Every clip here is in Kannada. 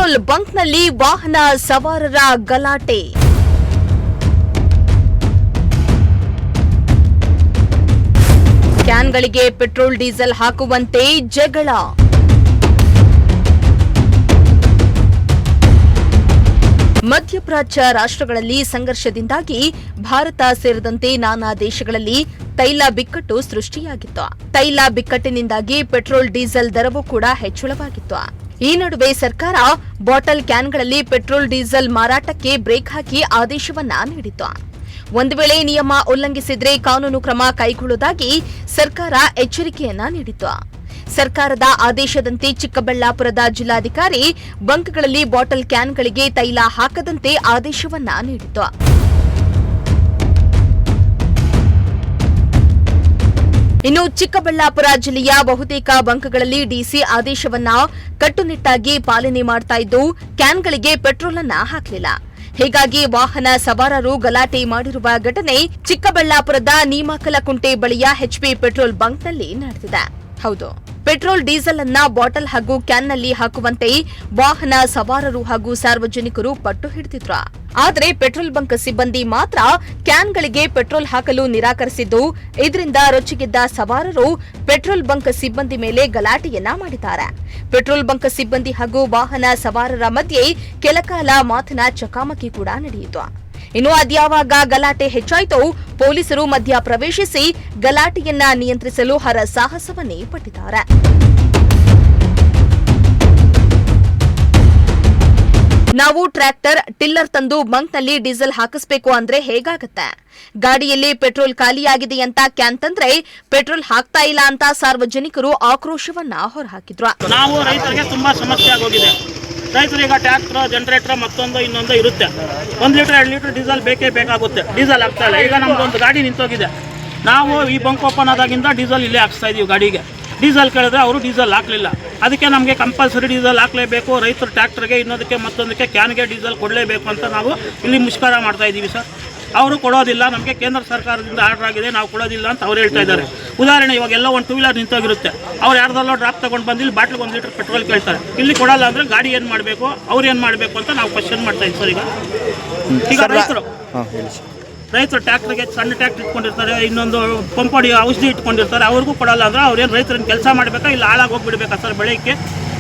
ಪೆಟ್ರೋಲ್ ಬಂಕ್ನಲ್ಲಿ ವಾಹನ ಸವಾರರ ಗಲಾಟೆ. ಕ್ಯಾನ್ಗಳಿಗೆ ಪೆಟ್ರೋಲ್ ಡೀಸೆಲ್ ಹಾಕುವಂತೆ ಜಗಳ. ಮಧ್ಯಪ್ರಾಚ್ಯ ರಾಷ್ಟ್ರಗಳಲ್ಲಿ ಸಂಘರ್ಷದಿಂದಾಗಿ ಭಾರತ ಸೇರಿದಂತೆ ನಾನಾ ದೇಶಗಳಲ್ಲಿ ತೈಲ ಬಿಕ್ಕಟ್ಟು ಸೃಷ್ಟಿಯಾಗಿತ್ತು. ತೈಲ ಬಿಕ್ಕಟ್ಟಿನಿಂದಾಗಿ ಪೆಟ್ರೋಲ್ ಡೀಸೆಲ್ ದರವೂ ಕೂಡ ಹೆಚ್ಚಳವಾಗಿತ್ತು. ಈ ನಡುವೆ ಸರ್ಕಾರ ಬಾಟಲ್ ಕ್ಯಾನ್ಗಳಲ್ಲಿ ಪೆಟ್ರೋಲ್ ಡೀಸೆಲ್ ಮಾರಾಟಕ್ಕೆ ಬ್ರೇಕ್ ಹಾಕಿ ಆದೇಶವನ್ನ ನೀಡಿತು. ಒಂದು ವೇಳೆ ನಿಯಮ ಉಲ್ಲಂಘಿಸಿದ್ರೆ ಕಾನೂನು ಕ್ರಮ ಕೈಗೊಳ್ಳುವುದಾಗಿ ಸರ್ಕಾರ ಎಚ್ಚರಿಕೆಯನ್ನ ನೀಡಿತು. ಸರ್ಕಾರದ ಆದೇಶದಂತೆ ಚಿಕ್ಕಬಳ್ಳಾಪುರದ ಜಿಲ್ಲಾಧಿಕಾರಿ ಬಂಕ್ಗಳಲ್ಲಿ ಬಾಟಲ್ ಕ್ಯಾನ್ಗಳಿಗೆ ತೈಲ ಹಾಕದಂತೆ ಆದೇಶವನ್ನ ನೀಡಿತು. ಇನ್ನು ಚಿಕ್ಕಬಳ್ಳಾಪುರ ಜಿಲ್ಲೆಯ ಬಹುತೇಕ ಬಂಕ್ಗಳಲ್ಲಿ ಡಿಸಿ ಆದೇಶವನ್ನ ಕಟ್ಟುನಿಟ್ಟಾಗಿ ಪಾಲನೆ ಮಾಡ್ತಾ ಇದ್ದು ಕ್ಯಾನ್ಗಳಿಗೆ ಪೆಟ್ರೋಲ್ ಅನ್ನ ಹಾಕಲಿಲ್ಲ. ಹೀಗಾಗಿ ವಾಹನ ಸವಾರರು ಗಲಾಟೆ ಮಾಡಿರುವ ಘಟನೆ ಚಿಕ್ಕಬಳ್ಳಾಪುರದ ನೀಮಕಲಕುಂಟೆ ಬಳಿಯ ಎಚ್ಪಿ ಪೆಟ್ರೋಲ್ ಬಂಕ್ನಲ್ಲಿ ನಡೆದಿದೆ. ಹೌದು, ಪೆಟ್ರೋಲ್ ಡೀಸೆಲ್ ಅನ್ನ ಬಾಟಲ್ ಹಾಗೂ ಕ್ಯಾನ್ನಲ್ಲಿ ಹಾಕುವಂತೆ ವಾಹನ ಸವಾರರು ಹಾಗೂ ಸಾರ್ವಜನಿಕರು ಪಟ್ಟು ಹಿಡಿದಿದ್ರು. ಆದರೆ ಪೆಟ್ರೋಲ್ ಬಂಕ್ ಸಿಬ್ಬಂದಿ ಮಾತ್ರ ಕ್ಯಾನ್ಗಳಿಗೆ ಪೆಟ್ರೋಲ್ ಹಾಕಲು ನಿರಾಕರಿಸಿದ್ದು, ಇದರಿಂದ ರೊಚ್ಚಿಗೆದ್ದ ಸವಾರರು ಪೆಟ್ರೋಲ್ ಬಂಕ್ ಸಿಬ್ಬಂದಿ ಮೇಲೆ ಗಲಾಟೆಯನ್ನ ಮಾಡಿದ್ದಾರೆ. ಪೆಟ್ರೋಲ್ ಬಂಕ್ ಸಿಬ್ಬಂದಿ ಹಾಗೂ ವಾಹನ ಸವಾರರ ಮಧ್ಯೆ ಕೆಲಕಾಲ ಮಾತಿನ ಚಕಮಕಿ ಕೂಡ ನಡೆಯಿತು. ಇನ್ನು ಅದ್ಯಾವಾಗ ಗಲಾಟೆ ಹೆಚ್ಚಾಯಿತು, ಪೊಲೀಸರು ಮಧ್ಯ ಪ್ರವೇಶಿಸಿ ಗಲಾಟೆಯನ್ನ ನಿಯಂತ್ರಿಸಲು ಹರಸಾಹಸವನ್ನೇ ಪಟ್ಟಿದ್ದಾರೆ. ನಾವು ಟ್ರ್ಯಾಕ್ಟರ್, ಟಿಲ್ಲರ್ ತಂದು ಬಂಕ್ನಲ್ಲಿ ಡೀಸೆಲ್ ಹಾಕಿಸಬೇಕು ಅಂದ್ರೆ ಹೇಗಾಗತ್ತೆ? ಗಾಡಿಯಲ್ಲಿ ಪೆಟ್ರೋಲ್ ಖಾಲಿಯಾಗಿದೆ ಅಂತ ಕ್ಯಾನ್ ತಂದ್ರೆ ಪೆಟ್ರೋಲ್ ಹಾಕ್ತಾ ಇಲ್ಲ ಅಂತ ಸಾರ್ವಜನಿಕರು ಆಕ್ರೋಶವನ್ನ ಹೊರಹಾಕಿದ್ರು. ನಾವು ರೈತರಿಗೆ ತುಂಬಾ ಸಮಸ್ಯೆ ಆಗೋಗಿದೆ. ರೈತರಿಗೆ ಟ್ರ್ಯಾಕ್ಟರ್, ಜನರೇಟರ್, ಮತ್ತೊಂದು ಇನ್ನೊಂದು ಇರುತ್ತೆ. 1 ಲೀಟರ್ 2 ಲೀಟರ್ ಡೀಸೆಲ್ ಬೇಕೇ ಬೇಕಾಗುತ್ತೆ. ಡೀಸೆಲ್ ಆಗ್ತಾ ಇಲ್ಲ. ಈಗ ನಮ್ದೊಂದು ಗಾಡಿ ನಿಂತೋಗಿದೆ. ನಾವು ಈ ಬಂಕ್ ಓಪನ್ ಆದಾಗಿಂದ ಡೀಸೆಲ್ ಇಲ್ಲೇ ಹಾಕ್ಸ್ತಾ ಇದೀವಿ. ಗಾಡಿಗೆ ಡೀಸೆಲ್ ಕೇಳಿದ್ರೆ ಅವರು ಡೀಸೆಲ್ ಹಾಕಲಿಲ್ಲ. ಅದಕ್ಕೆ ನಮಗೆ ಕಂಪಲ್ಸರಿ ಡೀಸೆಲ್ ಹಾಕಲೇಬೇಕು. ರೈತರು ಟ್ರ್ಯಾಕ್ಟರ್ಗೆ ಇನ್ನೊಂದಕ್ಕೆ ಮತ್ತೊಂದಕ್ಕೆ ಕ್ಯಾನ್ಗೆ ಡೀಸೆಲ್ ಕೊಡಲೇಬೇಕು ಅಂತ ನಾವು ಇಲ್ಲಿ ಮುಷ್ಕರ ಮಾಡ್ತಾ ಇದ್ದೀವಿ ಸರ್. ಅವರು ಕೊಡೋದಿಲ್ಲ. ನಮಗೆ ಕೇಂದ್ರ ಸರ್ಕಾರದಿಂದ ಆರ್ಡರ್ ಆಗಿದೆ, ನಾವು ಕೊಡೋದಿಲ್ಲ ಅಂತ ಅವ್ರು ಹೇಳ್ತಾ ಇದ್ದಾರೆ. ಉದಾಹರಣೆ, ಇವಾಗೆಲ್ಲ ಒಂದು 2 ವೀಲರ್ ನಿಂತೋಗಿರುತ್ತೆ. ಅವ್ರು ಯಾರ್ದಲ್ಲೋ ಡ್ರಾಪ್ ತಗೊಂಡು ಬಂದು ಇಲ್ಲಿ ಬಾಟ್ಲಿಗೆ 1 ಲೀಟರ್ ಪೆಟ್ರೋಲ್ ಕೇಳ್ತಾರೆ. ಇಲ್ಲಿ ಕೊಡಲ್ಲ ಅಂದರೆ ಗಾಡಿ ಏನು ಮಾಡಬೇಕು, ಅವ್ರು ಏನು ಮಾಡಬೇಕು ಅಂತ ನಾವು ಕ್ವಶನ್ ಮಾಡ್ತಾ ಇದ್ದೀವಿ ಸರ್. ಈಗ ರೈತರು ಟ್ರ್ಯಾಕ್ಟರ್ಗೆ ಸಣ್ಣ ಟ್ರ್ಯಾಕ್ಟರ್ ಇಟ್ಕೊಂಡಿರ್ತಾರೆ, ಇನ್ನೊಂದು ಪಂಪಡಿ ಔಷಧಿ ಇಟ್ಕೊಂಡಿರ್ತಾರೆ. ಅವ್ರಿಗೂ ಕೊಡಲ್ಲ ಅಂದರೆ ಅವ್ರೇನು ರೈತರನ್ನ ಕೆಲಸ ಮಾಡಬೇಕಾ ಇಲ್ಲ ಹಾಳಾಗಿ ಹೋಗ್ಬಿಡ್ಬೇಕಾ ಸರ್? ಬೆಳಗ್ಗೆ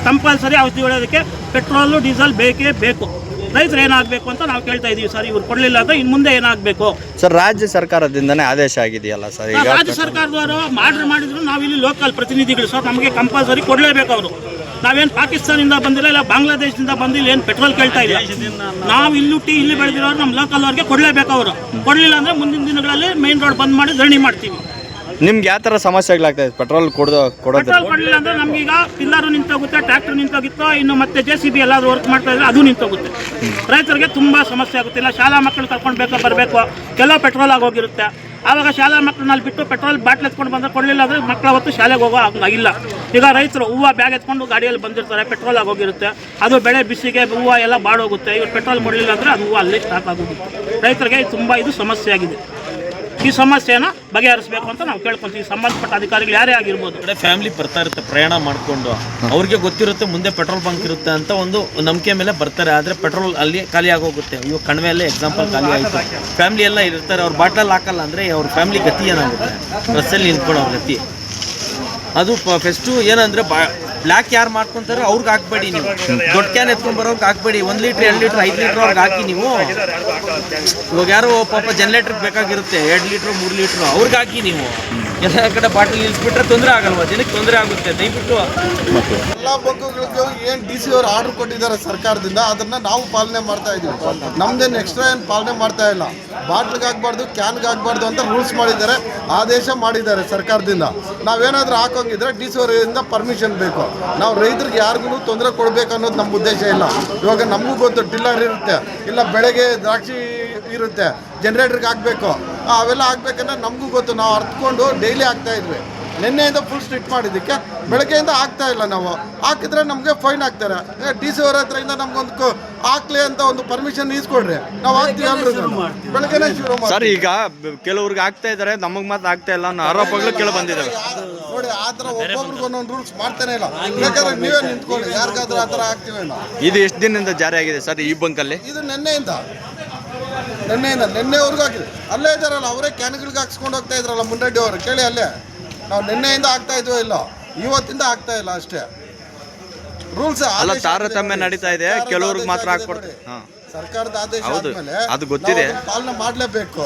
ಕಂಪಲ್ಸರಿ ಔಷಧಿ ಹೊಡೆಯೋದಕ್ಕೆ ಪೆಟ್ರೋಲು ಡೀಸೆಲ್ ಬೇಕೇ ಬೇಕು. ರೈತರು ಏನಾಗಬೇಕು ಅಂತ ನಾವು ಕೇಳ್ತಾ ಇದೀವಿ ಸರ್. ಇವ್ರು ಕೊಡಲಿಲ್ಲ ಅಂದ್ರೆ ಇನ್ನು ಮುಂದೆ ಏನಾಗಬೇಕು ಸರ್? ರಾಜ್ಯ ಸರ್ಕಾರದಿಂದನೇ ಆದೇಶ ಆಗಿದೆಯಲ್ಲ ಸರ್. ಈಗ ರಾಜ್ಯ ಸರ್ಕಾರದವರು ಮಾಡಿದ್ರು ನಾವಿಲ್ಲಿ ಲೋಕಲ್ ಪ್ರತಿನಿಧಿಗಳು ಸರ್, ನಮಗೆ ಕಂಪಲ್ಸರಿ ಕೊಡಲೇಬೇಕು. ಅವರು ನಾವೇನು ಪಾಕಿಸ್ತಾನದಿಂದ ಬಂದಿಲ್ಲ, ಇಲ್ಲ ಬಾಂಗ್ಲಾದೇಶದಿಂದ ಬಂದಿಲ್ಲ, ಏನು ಪೆಟ್ರೋಲ್ ಕೇಳ್ತಾ ಇಲ್ಲ. ನಾವು ಇಲ್ಲಿ ಹುಟ್ಟಿ ಇಲ್ಲಿ ಬೆಳೆದಿರೋರು ನಮ್ಮ ಲೋಕಲ್ ಅವ್ರಿಗೆ ಕೊಡಲೇಬೇಕು. ಅವರು ಕೊಡಲಿಲ್ಲ ಅಂದರೆ ಮುಂದಿನ ದಿನಗಳಲ್ಲಿ ಮೈನ್ ರೋಡ್ ಬಂದ್ ಮಾಡಿ ಧರಣಿ ಮಾಡ್ತೀವಿ. ನಿಮ್ಗೆ ಯಾವ ಥರ ಸಮಸ್ಯೆಗಳಾಗ್ತದೆ ಪೆಟ್ರೋಲ್ ಕೊಡೋದು? ಪೆಟ್ರೋಲ್ ಕೊಡಲಿಲ್ಲ ಅಂದರೆ ನಮಗೀಗ ಪಿಲ್ಲರು ನಿಂತೋಗುತ್ತೆ, ಟ್ರ್ಯಾಕ್ಟರ್ ನಿಂತೋಗಿತ್ತು, ಇನ್ನು ಮತ್ತೆ JCB ಎಲ್ಲಾದರೂ ವರ್ಕ್ ಮಾಡ್ತಾ ಇದ್ರೆ ಅದು ನಿಂತೋಗುತ್ತೆ. ರೈತರಿಗೆ ತುಂಬ ಸಮಸ್ಯೆ ಆಗುತ್ತಿಲ್ಲ. ಶಾಲಾ ಮಕ್ಕಳು ಕರ್ಕೊಂಡು ಬರಬೇಕು, ಕೆಲವು ಪೆಟ್ರೋಲ್ ಆಗೋಗಿರುತ್ತೆ. ಆವಾಗ ಶಾಲಾ ಮಕ್ಕಳನ್ನಲ್ಲಿ ಬಿಟ್ಟು ಪೆಟ್ರೋಲ್ ಬಾಟ್ಲ್ ಎತ್ಕೊಂಡು ಬಂದರೆ ಕೊಡಲಿಲ್ಲ ಅಂದರೆ ಮಕ್ಕಳ ಹೊತ್ತು ಶಾಲೆಗೆ ಹೋಗೋ ಆಗಿಲ್ಲ. ಈಗ ರೈತರು ಹೂವು ಬ್ಯಾಗ್ ಎತ್ಕೊಂಡು ಗಾಡಿಯಲ್ಲಿ ಬಂದಿರ್ತಾರೆ, ಪೆಟ್ರೋಲ್ ಆಗೋಗಿರುತ್ತೆ. ಅದು ಬೆಳೆ ಬಿಸಿಗೆ ಹೂವು ಎಲ್ಲ ಬಾಡೋಗುತ್ತೆ. ಇವ್ರು ಪೆಟ್ರೋಲ್ ಕೊಡಲಿಲ್ಲ ಅಂದರೆ ಅದು ಹೂವು ಅಲ್ಲೇ ಸ್ಟಾಪ್ ಆಗೋಗುತ್ತೆ. ರೈತರಿಗೆ ತುಂಬ ಇದು ಸಮಸ್ಯೆ ಆಗಿದೆ. ಈ ಸಮಸ್ಯೆನ ಬಗೆಹರಿಸಬೇಕು ಅಂತ ನಾವು ಕೇಳ್ಕೊಂತೀವಿ. ಸಂಬಂಧಪಟ್ಟ ಅಧಿಕಾರಿಗಳು ಯಾರೇ ಆಗಿರ್ಬೋದು. ಫ್ಯಾಮಿಲಿ ಬರ್ತಾ ಇರುತ್ತೆ ಪ್ರಯಾಣ ಮಾಡಿಕೊಂಡು, ಅವ್ರಿಗೆ ಗೊತ್ತಿರುತ್ತೆ ಮುಂದೆ ಪೆಟ್ರೋಲ್ ಬಂಕ್ ಇರುತ್ತೆ ಅಂತ ಒಂದು ನಂಬಿಕೆ ಮೇಲೆ ಬರ್ತಾರೆ. ಆದರೆ ಪೆಟ್ರೋಲ್ ಅಲ್ಲಿ ಖಾಲಿ ಆಗೋಗುತ್ತೆ. ಇವಾಗ ಕಣಿವೆಯಲ್ಲೇ ಎಕ್ಸಾಂಪಲ್ ಖಾಲಿ ಆಯಿತು. ಫ್ಯಾಮಿಲಿ ಎಲ್ಲ ಇರ್ತಾರೆ, ಅವ್ರು ಬಾಟ್ಲಲ್ಲಿ ಹಾಕಲ್ಲ ಅಂದರೆ ಅವ್ರ ಫ್ಯಾಮಿಲಿ ಗತಿ ಏನಾಗುತ್ತೆ? ರಸ್ತೆಯಲ್ಲಿ ನಿಂತ್ಕೊಳ್ಳೋ ಅವ್ರ ಗತಿ. ಅದು ಫಸ್ಟು ಏನಂದರೆ ಬ್ಲ್ಯಾಕ್ ಯಾರು ಮಾಡ್ಕೊತಾರೆ ಅವ್ರಿಗೆ ಹಾಕ್ಬೇಡಿ. ನೀವು ದೊಡ್ಡ ಕ್ಯಾನ್ ಎತ್ಕೊಂಡ್ಬರೋರ್ಗೆ ಹಾಕ್ಬೇಡಿ. 1 ಲೀಟ್ರ್ 2 ಲೀಟ್ರ್ 5 ಲೀಟ್ರ್ ಅವ್ರಿಗೆ ಹಾಕಿ. ನೀವು ಇವಾಗ ಯಾರೋ ಪಾಪ ಜನರೇಟ್ರಿಗೆ ಬೇಕಾಗಿರುತ್ತೆ 2 ಲೀಟ್ರ್ 3 ಲೀಟ್ರ್ ಅವ್ರಿಗೆ ಹಾಕಿ. ನೀವು ಎಲ್ಲ ಕಡೆ ಬಾಟಲ್ ನಿಲ್ಲಿಸ್ಬಿಟ್ರೆ ತೊಂದರೆ ಆಗಲ್ವಾ? ಜನಕ್ಕೆ ತೊಂದರೆ ಆಗುತ್ತೆ. ದಯವಿಟ್ಟು ಎಲ್ಲ ಬಂಕ್ಗಳಿಗೂ ಏನು DC ಅವರು ಆರ್ಡರ್ ಕೊಟ್ಟಿದ್ದಾರೆ ಸರ್ಕಾರದಿಂದ, ಅದನ್ನ ನಾವು ಪಾಲನೆ ಮಾಡ್ತಾ ಇದೀವಿ. ನಮ್ದೇನು ಎಕ್ಸ್ಟ್ರಾ ಏನು ಪಾಲನೆ ಮಾಡ್ತಾ ಇಲ್ಲ. ಬಾಟ್ಲಿಗೆ ಹಾಕ್ಬಾರ್ದು, ಕ್ಯಾನ್ಗೆ ಹಾಕ್ಬಾರ್ದು ಅಂತ ರೂಲ್ಸ್ ಮಾಡಿದ್ದಾರೆ, ಆದೇಶ ಮಾಡಿದ್ದಾರೆ ಸರ್ಕಾರದಿಂದ. ನಾವೇನಾದರೂ ಹಾಕೋಂಗಿದ್ರೆ DC ಅವರಿಂದ ಪರ್ಮಿಷನ್ ಬೇಕು. ನಾವು ರೈತರಿಗೆ ಯಾರಿಗೂ ತೊಂದರೆ ಕೊಡಬೇಕು ಅನ್ನೋದು ನಮ್ಮ ಉದ್ದೇಶ ಇಲ್ಲ. ಇವಾಗ ನಮಗೂ ಗೊತ್ತು, ಟಿಲ್ಲರ್ ಇರುತ್ತೆ, ಇಲ್ಲ ಬೆಳಗ್ಗೆ ದ್ರಾಕ್ಷಿ ಇರುತ್ತೆ, ಜನರೇಟರ್ಗೆ ಹಾಕಬೇಕು, ಅವೆಲ್ಲ ಹಾಕ್ಬೇಕಂದ್ರೆ ನಮಗೂ ಗೊತ್ತು. ನಾವು ಅರ್ಥಕೊಂಡು ಡೈಲಿ ಹಾಕ್ತಾ ಇದ್ವಿ. ನಿನ್ನೆಯಿಂದ ಫುಲ್ ಸ್ಟ್ರಿಕ್ಟ್ ಮಾಡಿದ್ದಕ್ಕೆ ಬೆಳಗ್ಗೆಯಿಂದ ಆಗ್ತಾ ಇಲ್ಲ. ನಾವು ಹಾಕಿದ್ರೆ ನಮಗೆ ಫೈನ್ ಹಾಕ್ತಾರೆ. ಡಿ ಸಿ ಅವ್ರ ಹತ್ರದಿಂದ ನಮ್ಗೊಂದು ಹಾಕ್ಲಿ ಅಂತ ಒಂದು ಪರ್ಮಿಷನ್ ಈಸ್ಕೊಡ್ರಿ, ನಾವು ಹಾಕ್ತೀವಿ ಎಲ್ರಿಗೂ. ಬೆಳಗ್ಗೆನೇ ಶುರು ಮಾಡಿ ಸರ್ ಈಗ ಕೆಲವ್ರಿಗೆ ಆಗ್ತಾ ಇದ್ದಾರೆ, ನಮಗೆ ಮಾತ್ರ ಆಗ್ತಾ ಇಲ್ಲ ಅನ್ನೋ ಆರೋಪಗಳು ಕೇಳಿ ಬಂದಿದ್ದಾವೆ. ನೋಡಿ, ಆ ಥರ ಒಬ್ಬೊಬ್ರಿಗೆ ಒಂದೊಂದು ರೂಲ್ಸ್ ಮಾಡ್ತಾನೆ ಇಲ್ಲ. ಬೇಕಾದ್ರೆ ನೀವೇ ನಿಂತ್ಕೊಳ್ಳಿ, ಯಾರಿಗಾದ್ರೂ ಆ ಥರ ಆಗ್ತೀವಿ ನಾವು. ಇದು ಎಷ್ಟು ದಿನದಿಂದ ಜಾರಿ ಆಗಿದೆ ಸರ್ ಈ ಬಂಕಲ್ಲಿ? ಇದು ನಿನ್ನೆವರೆಗೂ ಹಾಕಿದೆ. ಅಲ್ಲೇ ಇದ್ದಾರಲ್ಲ, ಅವರೇ ಕ್ಯಾನ್ಗಳಿಗೆ ಹಾಕ್ಸ್ಕೊಂಡು ಹೋಗ್ತಾ ಇದ್ರಲ್ಲ ಮುಂಡಡ್ಡಿ ಅವರು, ಕೇಳಿ ಅಲ್ಲೇ. ನಾವು ನಿನ್ನೆಯಿಂದ ಆಗ್ತಾ ಇದ್ವೋ ಇಲ್ಲ, ಇವತ್ತಿಂದ ಆಗ್ತಾ ಇಲ್ಲ ಅಷ್ಟೇ. ರೂಲ್ಸ್ ಅಲ್ಲ, ತಾರತಮ್ಯ ನಡೀತಾ ಇದೆ, ಕೆಲವ್ರಿಗೆ ಮಾತ್ರ ಹಾಕ್ಕೊಡ್ತಾರೆ. ಸರ್ಕಾರದ ಆದೇಶ ಹೌದು, ಆದ್ಮೇಲೆ ಅದು ಗೊತ್ತಿದೆ. ನಾವು ಪಾಲನೆ ಮಾಡಲೇಬೇಕು.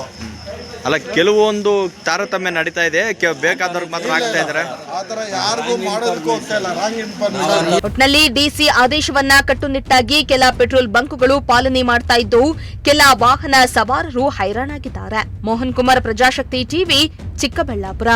ಅಲ್ಲ, ಕೆಲವೊಂದು ತಾರತಮ್ಯ ನಡೀತಾ ಇದೆ, ಬೇಕಾದವ್ರಿಗೆ ಮಾತ್ರ ಆಗ್ತಾ ಇದ್ದಾರೆ. ಆ ಥರ ಯಾರಿಗೂ ಮಾಡೋದಕ್ಕೂ ಹೋಗ್ತಾ ಇಲ್ಲ, ರಾಂಗ್ ಇನ್ಫಾರ್ಮೇಷನ್. ಒಟ್ನಲ್ಲಿ ಡಿಸಿ ಆದೇಶವನ್ನ ಕಟ್ಟುನಿಟ್ಟಾಗಿ ಕೆಲ ಪೆಟ್ರೋಲ್ ಬಂಕ್ಗಳು ಪಾಲನೆ ಮಾಡ್ತಾ ಇದ್ದು, ಕೆಲ ವಾಹನ ಸವಾರರು ಹೈರಾಣಾಗಿದ್ದಾರೆ. ಮೋಹನ್ ಕುಮಾರ್, ಪ್ರಜಾಶಕ್ತಿ ಟಿವಿ, ಚಿಕ್ಕಬಳ್ಳಾಪುರ.